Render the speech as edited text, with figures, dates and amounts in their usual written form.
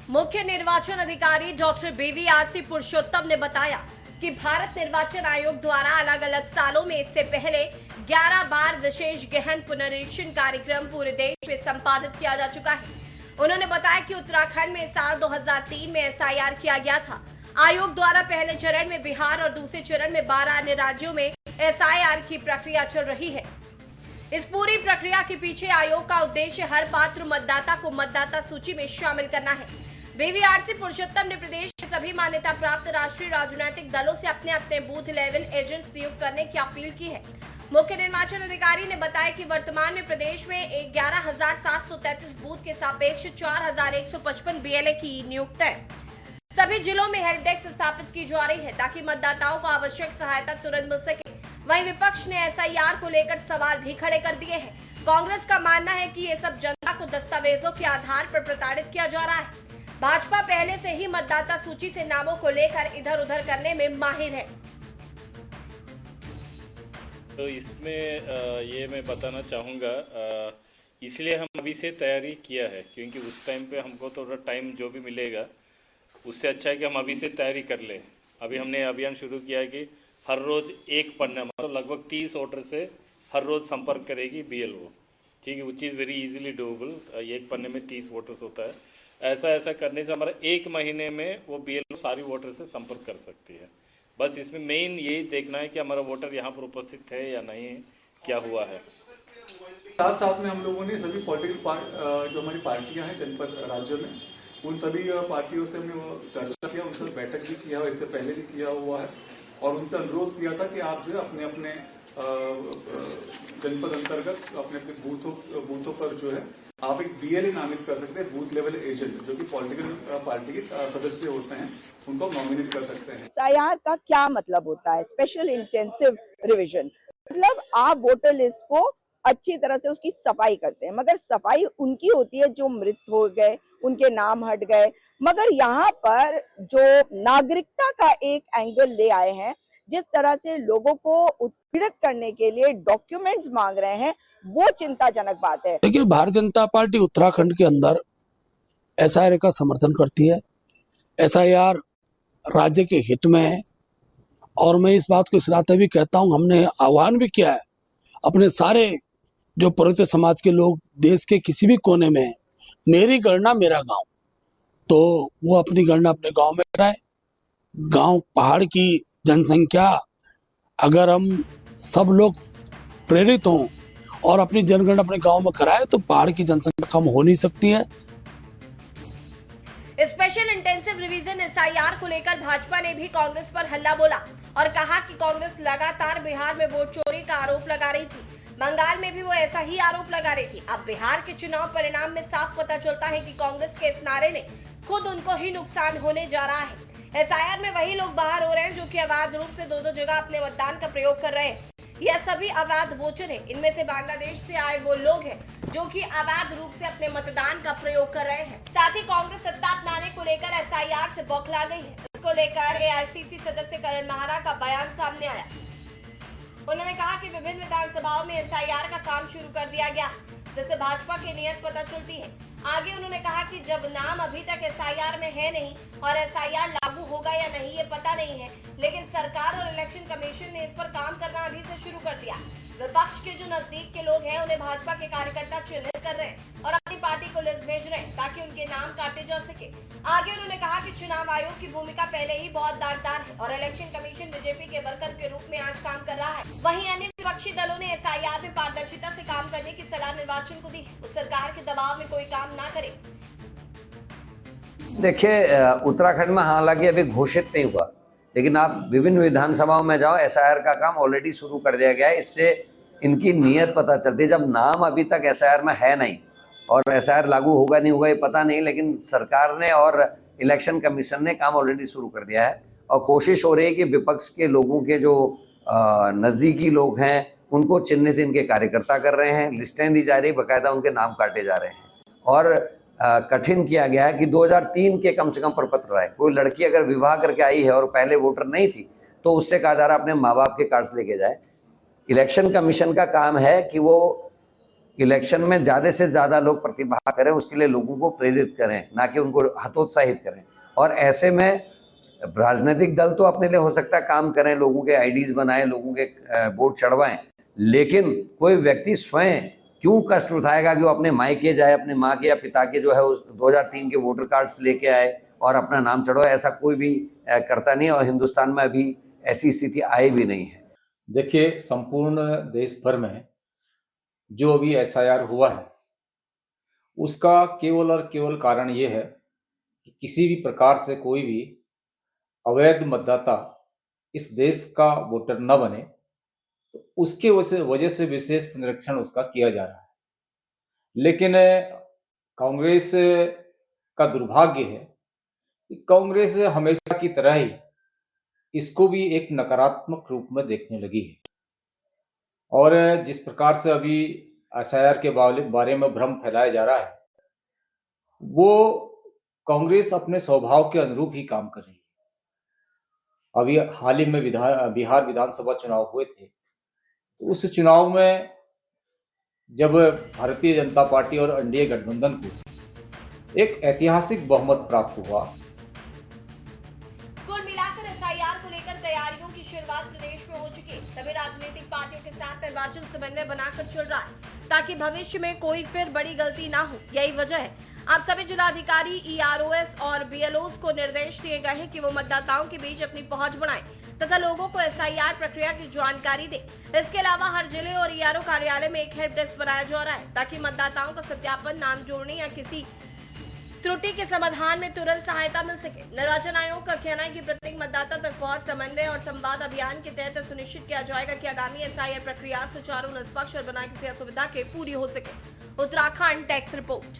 मुख्य निर्वाचन अधिकारी डॉक्टर BVRC पुरुषोत्तम ने बताया कि भारत निर्वाचन आयोग द्वारा अलग अलग सालों में इससे पहले 11 बार विशेष गहन पुनरीक्षण कार्यक्रम पूरे देश में संपादित किया जा चुका है। उन्होंने बताया कि उत्तराखंड में साल 2003 में SIR किया गया था। आयोग द्वारा पहले चरण में बिहार और दूसरे चरण में 12 अन्य राज्यों में SIR की प्रक्रिया चल रही है। इस पूरी प्रक्रिया के पीछे आयोग का उद्देश्य हर पात्र मतदाता को मतदाता सूची में शामिल करना है। BVRC पुरुषोत्तम ने प्रदेश के सभी मान्यता प्राप्त राष्ट्रीय राजनीतिक दलों से अपने अपने बूथ लेवल एजेंट्स नियुक्त करने की अपील की है। मुख्य निर्वाचन अधिकारी ने बताया कि वर्तमान में प्रदेश में 11,733 बूथ के सापेक्ष 4,155 BLA की नियुक्त है। सभी जिलों में हेल्प डेस्क स्थापित की जा रही है ताकि मतदाताओं को आवश्यक सहायता तुरंत मिल सके। वहीं विपक्ष ने SIR को लेकर सवाल भी खड़े कर दिए हैं। कांग्रेस का मानना है कि ये सब जनता को दस्तावेजों के आधार पर प्रताड़ित किया जा रहा है। भाजपा पहले से ही मतदाता सूची से नामों को लेकर इधर उधर करने में माहिर है। तो इसमें ये मैं बताना चाहूँगा, इसलिए हम अभी से तैयारी किया है क्योंकि उस टाइम पे हमको थोड़ा टाइम जो भी मिलेगा उससे अच्छा है कि हम अभी से तैयारी कर लें। अभी हमने अभियान शुरू किया है कि हर रोज़ एक पन्ना, मतलब लगभग 30 वोटर से हर रोज़ संपर्क करेगी BLO, ठीक है, which is very easily doable. एक पन्ने में 30 वोटर्स होता है। ऐसा करने से हमारा 1 महीने में वो BLO सारी वोटर से संपर्क कर सकती है। बस इसमें मेन यही देखना है कि हमारा वोटर यहाँ पर उपस्थित है या नहीं, क्या हुआ है। साथ साथ में हम लोगों ने सभी पॉलिटिकल जो हमारी पार्टियां हैं जनपद राज्यों में, उन सभी पार्टियों से हमने वो चर्चा किया, उनसे बैठक भी किया, इससे पहले भी किया हुआ है और उनसे अनुरोध किया था कि आप जो है अपने अपने जनपद अंतर्गत अपने अपने बूथों पर जो है आप एक BLA नामित कर सकते हैं, बूथ लेवल एजेंट, जो कि पॉलिटिकल पार्टी के सदस्य होते हैं, उनको नॉमिनेट कर सकते हैं। SIR का क्या मतलब होता है? स्पेशल इंटेंसिव रिवीजन मतलब आप वोटर लिस्ट को अच्छी तरह से उसकी सफाई करते हैं, मगर सफाई उनकी होती है जो मृत हो गए, उनके नाम हट गए। मगर यहाँ पर जो नागरिकता का एक एंगल ले आए हैं, जिस तरह से लोगों को उत्पीड़ित करने के लिए डॉक्यूमेंट्स मांग रहे हैं, वो चिंताजनक बात है। देखिए, भारतीय जनता पार्टी उत्तराखंड के अंदर SIR का समर्थन करती है। SIR राज्य के हित में है और मैं इस बात को इस नाते भी कहता हूँ, हमने आह्वान भी किया है अपने सारे जो परिवर्तित समाज के लोग देश के किसी भी कोने में हैं, मेरी गणना मेरा गांव, तो वो अपनी गणना अपने गांव में कराए। गांव पहाड़ की जनसंख्या, अगर हम सब लोग प्रेरित हों और अपनी जनगणना अपने गांव में कराए तो पहाड़ की जनसंख्या कम हो नहीं सकती है। स्पेशल इंटेंसिव रिवीजन SIR को लेकर भाजपा ने भी कांग्रेस पर हल्ला बोला और कहा कि कांग्रेस लगातार बिहार में वोट चोरी का आरोप लगा रही थी। बंगाल में भी वो ऐसा ही आरोप लगा रही थी। अब बिहार के चुनाव परिणाम में साफ पता चलता है कि कांग्रेस के इस नारे ने खुद उनको ही नुकसान होने जा रहा है। SIR में वही लोग बाहर हो रहे हैं जो कि अवैध रूप से दो जगह अपने मतदान का प्रयोग कर रहे हैं। यह सभी अवैध वोटर हैं। इनमें से बांग्लादेश से आए वो लोग हैं जो कि अवैध रूप से अपने मतदान का प्रयोग कर रहे हैं। साथ ही कांग्रेस सत्ता अपनाने को लेकर SIR से बौखला गई है। इसको लेकर AICC सदस्य करण महारा का बयान सामने आया। उन्होंने कहा कि विभिन्न विधानसभाओं में SIR का काम शुरू कर दिया गया, जिससे भाजपा की नीयत पता चलती है। आगे उन्होंने कहा कि जब नाम अभी तक SIR में है नहीं और SIR लागू होगा या नहीं ये पता नहीं है, लेकिन सरकार और इलेक्शन कमीशन ने इस पर काम करना अभी से शुरू कर दिया। विपक्ष के जो नजदीक के लोग हैं उन्हें भाजपा के कार्यकर्ता चिन्हित कर रहे हैं और अपनी पार्टी को लिस्ट भेज रहे हैं ताकि उनके नाम काटे जा सके। आगे उन्होंने कहा कि चुनाव आयोग की भूमिका पहले ही बहुत दागदार है और इलेक्शन कमीशन बीजेपी के वर्कर के रूप में आज काम कर रहा है। वहीं अन्य विपक्षी दलों ने SIR में पारदर्शिता से काम करने की सलाह निर्वाचन को दी है। उस सरकार के दबाव में कोई काम ना करे। देखिए, उत्तराखंड में हालांकि अभी घोषित नहीं हुआ, लेकिन आप विभिन्न विधानसभाओं में जाओ, SIR का काम ऑलरेडी शुरू कर दिया गया है। इससे इनकी नीयत पता चलती है। जब नाम अभी तक SIR में है नहीं और SIR लागू होगा नहीं होगा ये पता नहीं, लेकिन सरकार ने और इलेक्शन कमीशन ने काम ऑलरेडी शुरू कर दिया है और कोशिश हो रही है कि विपक्ष के लोगों के जो नज़दीकी लोग हैं उनको चिन्हित इनके कार्यकर्ता कर रहे हैं, लिस्टें दी जा रही, बाकायदा उनके नाम काटे जा रहे हैं और कठिन किया गया है कि 2003 के कम से कम प्रपत्र आए। कोई लड़की अगर विवाह करके आई है और पहले वोटर नहीं थी तो उससे कहा जा रहा है अपने माँ बाप के कार्ड्स लेके जाए। इलेक्शन कमीशन का काम है कि वो इलेक्शन में ज़्यादा से ज़्यादा लोग प्रतिभाग करें, उसके लिए लोगों को प्रेरित करें, ना कि उनको हतोत्साहित करें। और ऐसे में राजनीतिक दल तो अपने लिए हो सकता है काम करें, लोगों के आईडीज बनाएं, लोगों के वोट चढ़वाएं, लेकिन कोई व्यक्ति स्वयं क्यों कष्ट उठाएगा कि वो अपने मायके जाए, अपने माँ के या पिता के जो है उस 2003 के वोटर कार्ड्स लेके आए और अपना नाम चढ़वाए? ऐसा कोई भी करता नहीं, और हिंदुस्तान में अभी ऐसी स्थिति आई भी नहीं है। देखिए, संपूर्ण देश भर में जो अभी एसआईआर हुआ है, उसका केवल और केवल कारण ये है कि किसी भी प्रकार से कोई भी अवैध मतदाता इस देश का वोटर न बने, तो उसके वजह से विशेष निरीक्षण उसका किया जा रहा है। लेकिन कांग्रेस का दुर्भाग्य है कि कांग्रेस हमेशा की तरह ही इसको भी एक नकारात्मक रूप में देखने लगी है, और जिस प्रकार से अभी एसआईआर के बारे में भ्रम फैलाया जा रहा है, वो कांग्रेस अपने स्वभाव के अनुरूप ही काम कर रही है। अभी हाल ही में बिहार विधानसभा चुनाव हुए थे, तो उस चुनाव में जब भारतीय जनता पार्टी और एनडीए गठबंधन को एक ऐतिहासिक बहुमत प्राप्त हुआ। कुल मिलाकर एसआईआर को लेकर तैयारियों की शुरुआत प्रदेश में हो चुकी है। सभी राजनीतिक पार्टियों के साथ निर्वाचन समन्वय बनाकर चल रहा है ताकि भविष्य में कोई फिर बड़ी गलती ना हो। यही वजह है आप सभी जिलाधिकारी, ईआरओएस और बीएलओस को निर्देश दिए गए हैं कि वो मतदाताओं के बीच अपनी पहुंच बढ़ाएं तथा लोगों को एसआईआर प्रक्रिया की जानकारी दें। इसके अलावा हर जिले और ईआरओ कार्यालय में एक हेल्प डेस्क बनाया जा रहा है ताकि मतदाताओं को सत्यापन, नाम जोड़ने या किसी त्रुटि के समाधान में तुरंत सहायता मिल सके। निर्वाचन आयोग का कहना है कि प्रत्येक मतदाता तक पहुंच, समन्वय और संवाद अभियान के तहत सुनिश्चित किया जाएगा कि आगामी एसआईआर प्रक्रिया सुचारू, निष्पक्ष और बिना किसी असुविधा के पूरी हो सके। Uttarakhand tax report.